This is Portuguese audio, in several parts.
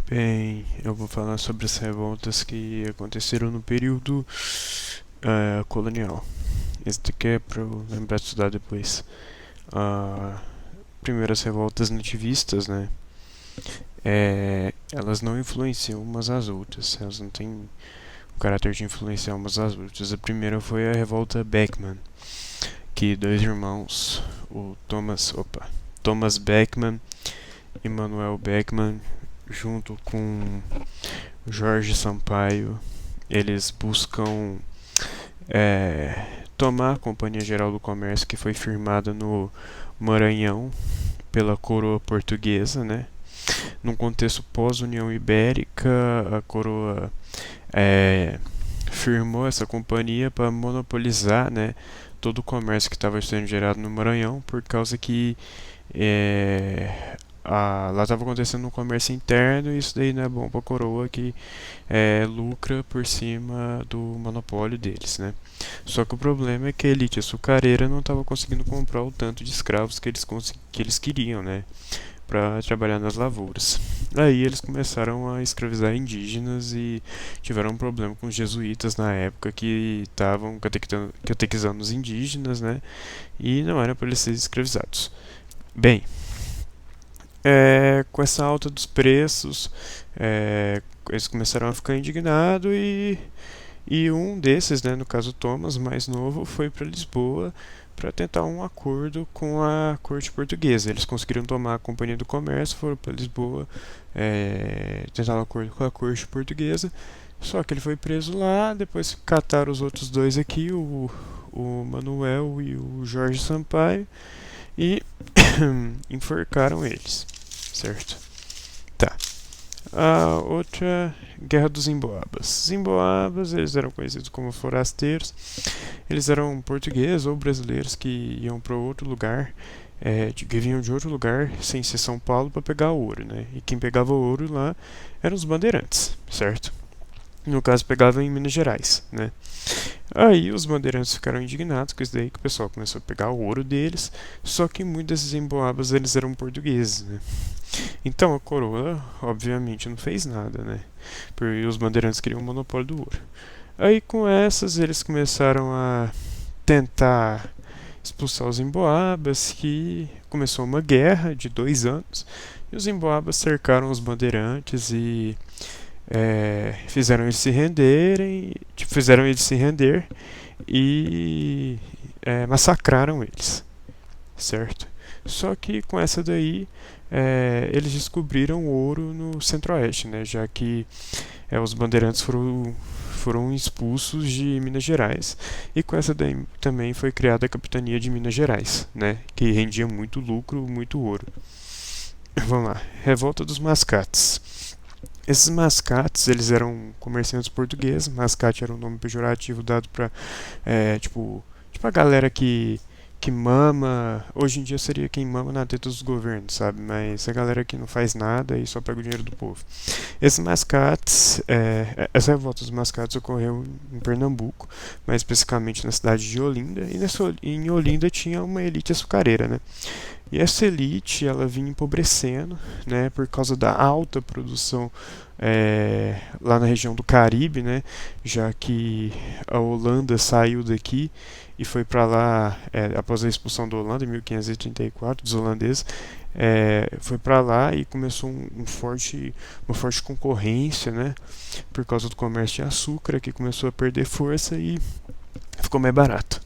Bem, eu vou falar sobre as revoltas que aconteceram no período colonial. Esse daqui é para eu lembrar de estudar depois. Ah, primeiro, as revoltas nativistas, né? Elas não influenciam umas às outras. Elas não têm o caráter de influenciar umas às outras. A primeira foi a revolta Beckman, que dois irmãos, Thomas Beckman e Manuel Beckman, junto com Jorge Sampaio, eles buscam tomar a Companhia Geral do Comércio, que foi firmada no Maranhão pela coroa portuguesa, né? Num contexto pós-União Ibérica, a coroa firmou essa companhia para monopolizar, né, todo o comércio que estava sendo gerado no Maranhão, por causa que lá estava acontecendo um comércio interno e isso daí não é bom para a coroa que lucra por cima do monopólio deles, né? Só que o problema é que a elite açucareira não estava conseguindo comprar o tanto de escravos que eles queriam, né, para trabalhar nas lavouras. Aí eles começaram a escravizar indígenas e tiveram um problema com os jesuítas na época que estavam catequizando os indígenas, né? E não era para eles serem escravizados. Bem, com essa alta dos preços, eles começaram a ficar indignados e um desses, né, no caso Thomas, mais novo, foi para Lisboa para tentar um acordo com a corte portuguesa. Eles conseguiram tomar a Companhia do Comércio, foram para Lisboa tentar um acordo com a corte portuguesa. Só que ele foi preso lá, depois cataram os outros dois aqui, o Manuel e o Jorge Sampaio, e enforcaram eles, certo? Tá. A outra, Guerra dos Emboabas. Os Emboabas, eles eram conhecidos como forasteiros. Eles eram portugueses ou brasileiros que iam para outro lugar, que vinham de outro lugar, sem ser São Paulo, para pegar ouro, né? E quem pegava ouro lá eram os bandeirantes, certo? No caso, pegava em Minas Gerais, né? Aí os bandeirantes ficaram indignados com isso daí, que o pessoal começou a pegar o ouro deles, só que muitos desses emboabas eles eram portugueses, né? Então a coroa, obviamente, não fez nada, né? Porque os bandeirantes queriam o monopólio do ouro. Aí com essas eles começaram a tentar expulsar os emboabas, que começou uma guerra de 2 anos, e os emboabas cercaram os bandeirantes e fizeram eles se renderem, fizeram eles se render e massacraram eles, certo? Só que com essa daí eles descobriram ouro no Centro-Oeste, né? Já que os bandeirantes foram expulsos de Minas Gerais, e com essa daí também foi criada a Capitania de Minas Gerais, né? Que rendia muito lucro, muito ouro. Vamos lá, Revolta dos Mascates. Esses mascates, eles eram comerciantes portugueses. Mascate era um nome pejorativo dado para tipo a galera que mama. Hoje em dia seria quem mama na teta dos governos, sabe? Mas a galera que não faz nada e só pega o dinheiro do povo. Esses mascates, essa revolta dos mascates ocorreu em Pernambuco, mais especificamente na cidade de Olinda. E em Olinda tinha uma elite açucareira, né? E essa elite ela vinha empobrecendo, né, por causa da alta produção lá na região do Caribe, né, já que a Holanda saiu daqui e foi para lá após a expulsão da Holanda em 1534 dos holandeses. Foi para lá e começou uma forte concorrência, né, por causa do comércio de açúcar, que começou a perder força e ficou mais barato.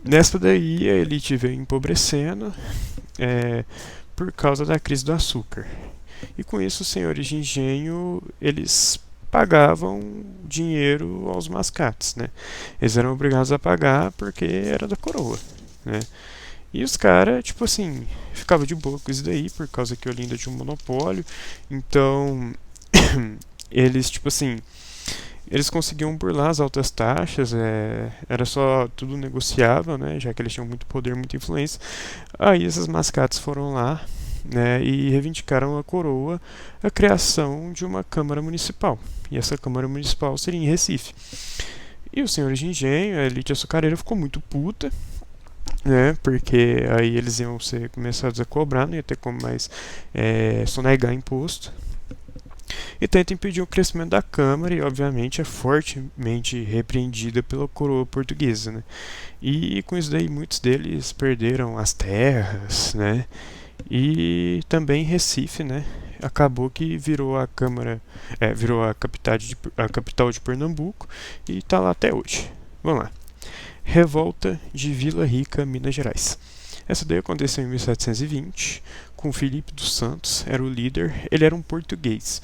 Nessa daí a elite veio empobrecendo por causa da crise do açúcar. E com isso os senhores de engenho eles pagavam dinheiro aos mascates, né? Eles eram obrigados a pagar porque era da coroa, né? E os caras, tipo assim, ficavam de boa com isso daí por causa que Olinda tinha um monopólio. Então, eles, tipo assim, eles conseguiam burlar as altas taxas, era só tudo negociável, né, já que eles tinham muito poder, muita influência. Aí esses mascates foram lá, né, e reivindicaram a coroa a criação de uma Câmara Municipal. E essa Câmara Municipal seria em Recife. E os senhores de engenho, a elite açucareira, ficou muito puta, né, porque aí eles iam ser começados a cobrar, não ia ter como mais sonegar imposto. e tenta impedir o crescimento da Câmara e, obviamente, é fortemente repreendida pela coroa portuguesa, né? E com isso daí muitos deles perderam as terras, né? E também Recife, né? Acabou que virou a Câmara, virou a capital de Pernambuco e está lá até hoje. Vamos lá. Revolta de Vila Rica, Minas Gerais. Essa daí aconteceu em 1720, com Filipe dos Santos, era o líder. Ele era um português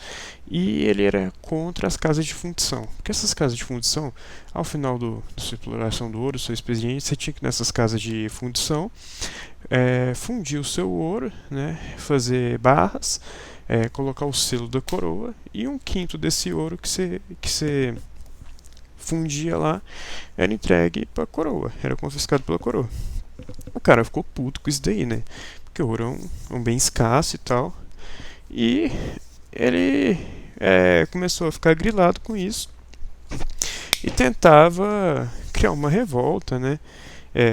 e ele era contra as casas de fundição. Porque essas casas de fundição, ao final da sua exploração do ouro, sua expediente, você tinha que ir nessas casas de fundição, fundir o seu ouro, né, fazer barras, colocar o selo da coroa e um quinto desse ouro que você fundia lá era entregue para a coroa, era confiscado pela coroa. O cara ficou puto com isso daí, né? Porque o ouro é um bem escasso e tal. E ele começou a ficar grilado com isso e tentava criar uma revolta, né?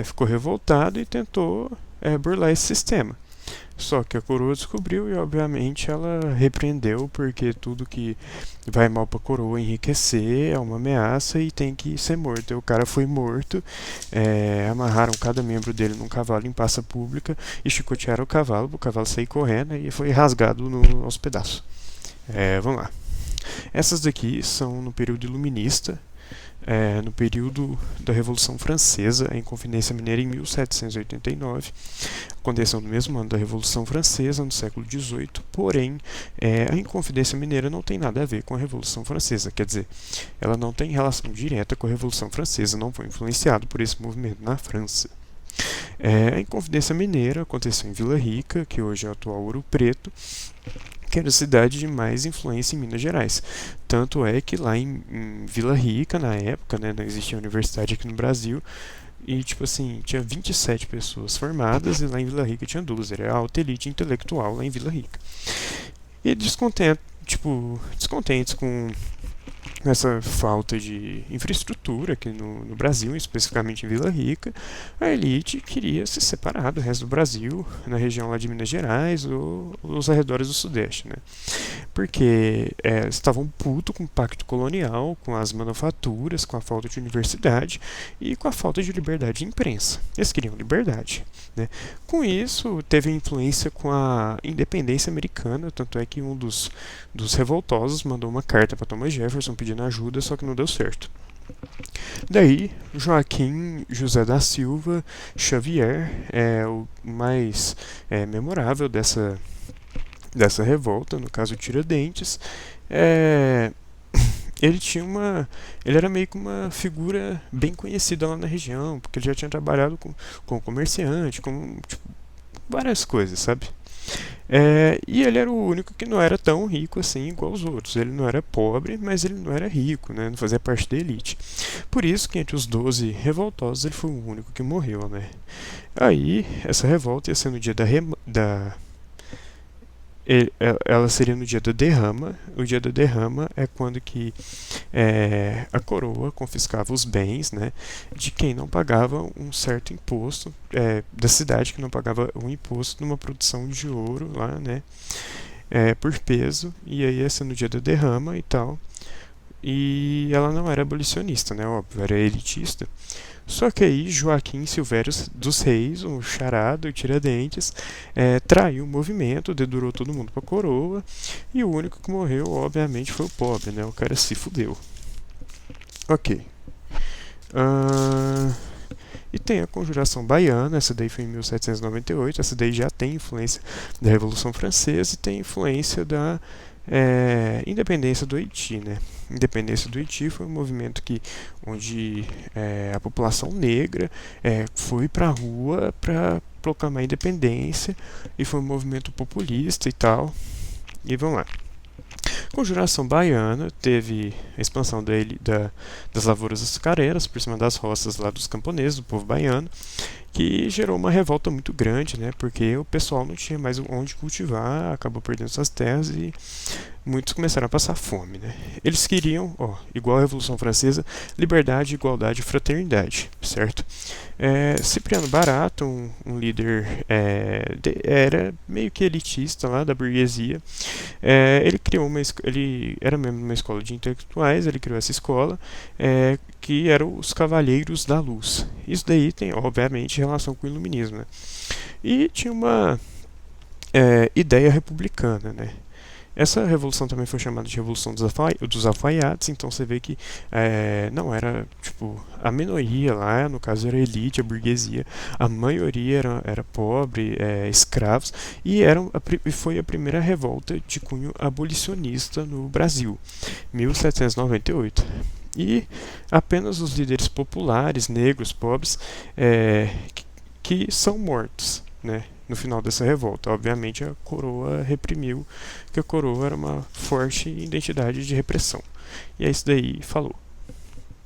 Ficou revoltado e tentou burlar esse sistema. Só que a coroa descobriu e, obviamente, ela repreendeu, porque tudo que vai mal pra coroa enriquecer é uma ameaça e tem que ser morto. E o cara foi morto, amarraram cada membro dele num cavalo em praça pública e chicotearam o cavalo pro cavalo sair correndo e foi rasgado aos pedaços. Vamos lá. Essas daqui são no período iluminista. No período da Revolução Francesa, a Inconfidência Mineira em 1789, aconteceu no mesmo ano da Revolução Francesa, no século XVIII, porém, a Inconfidência Mineira não tem nada a ver com a Revolução Francesa, quer dizer, ela não tem relação direta com a Revolução Francesa, não foi influenciado por esse movimento na França. A Inconfidência Mineira aconteceu em Vila Rica, que hoje é o atual Ouro Preto, que era a cidade de mais influência em Minas Gerais. Tanto é que lá em Vila Rica, na época, né, não existia universidade aqui no Brasil, e tipo assim, tinha 27 pessoas formadas e lá em Vila Rica tinha 12, era a alta elite intelectual lá em Vila Rica. E descontentes com essa falta de infraestrutura aqui no Brasil, especificamente em Vila Rica, a elite queria se separar do resto do Brasil, na região lá de Minas Gerais ou nos arredores do Sudeste, né? Porque estavam putos com o pacto colonial, com as manufaturas, com a falta de universidade e com a falta de liberdade de imprensa. Eles queriam liberdade, né? Com isso, teve influência com a independência americana, tanto é que um dos revoltosos mandou uma carta para Thomas Jefferson pedindo ajuda, só que não deu certo. Daí, Joaquim José da Silva Xavier é o mais memorável dessa revolta, no caso Tiradentes. Ele era meio que uma figura bem conhecida lá na região, porque ele já tinha trabalhado com comerciante, com várias coisas, sabe? E ele era o único que não era tão rico assim igual os outros. Ele não era pobre, mas ele não era rico, né? Não fazia parte da elite. Por isso que entre os 12 revoltosos ele foi o único que morreu, né? Aí, essa revolta ia ser no dia ela seria no dia da derrama. O dia da derrama é quando que a coroa confiscava os bens, né, de quem não pagava um certo imposto, da cidade que não pagava um imposto numa produção de ouro lá, né, por peso. E aí ia ser no dia da derrama e tal. E ela não era abolicionista, né, óbvio, era elitista. Só que aí Joaquim Silvério dos Reis, o charado e Tiradentes, traiu o movimento, dedurou todo mundo pra coroa, e o único que morreu, obviamente, foi o pobre, né? O cara se fudeu. Ok. E tem a Conjuração Baiana, essa daí foi em 1798, essa daí já tem influência da Revolução Francesa e tem influência da independência do Haiti, né? Independência do Haiti foi um movimento onde a população negra foi para a rua para proclamar a independência, e foi um movimento populista e tal. E vamos lá. Conjuração Baiana teve a expansão das lavouras açucareiras por cima das roças lá dos camponeses, do povo baiano, que gerou uma revolta muito grande, né? Porque o pessoal não tinha mais onde cultivar, acabou perdendo suas terras e muitos começaram a passar fome, né? Eles queriam, ó, igual a Revolução Francesa, liberdade, igualdade e fraternidade, certo? Cipriano Barato, um líder era meio que elitista lá da burguesia. Ele criou ele era mesmo uma escola de intelectuais. Ele criou essa escola que eram os Cavaleiros da Luz. Isso daí tem, obviamente, relação com o Iluminismo, né? E tinha uma ideia republicana, né? Essa revolução também foi chamada de Revolução dos Alfaiates. Então você vê que não era, tipo, a minoria lá, no caso era a elite, a burguesia, a maioria era pobre, escravos, e foi a primeira revolta de cunho abolicionista no Brasil, 1798. E apenas os líderes populares, negros, pobres, que são mortos, né? No final dessa revolta. Obviamente a coroa reprimiu, que a coroa era uma forte identidade de repressão. E é isso daí, falou.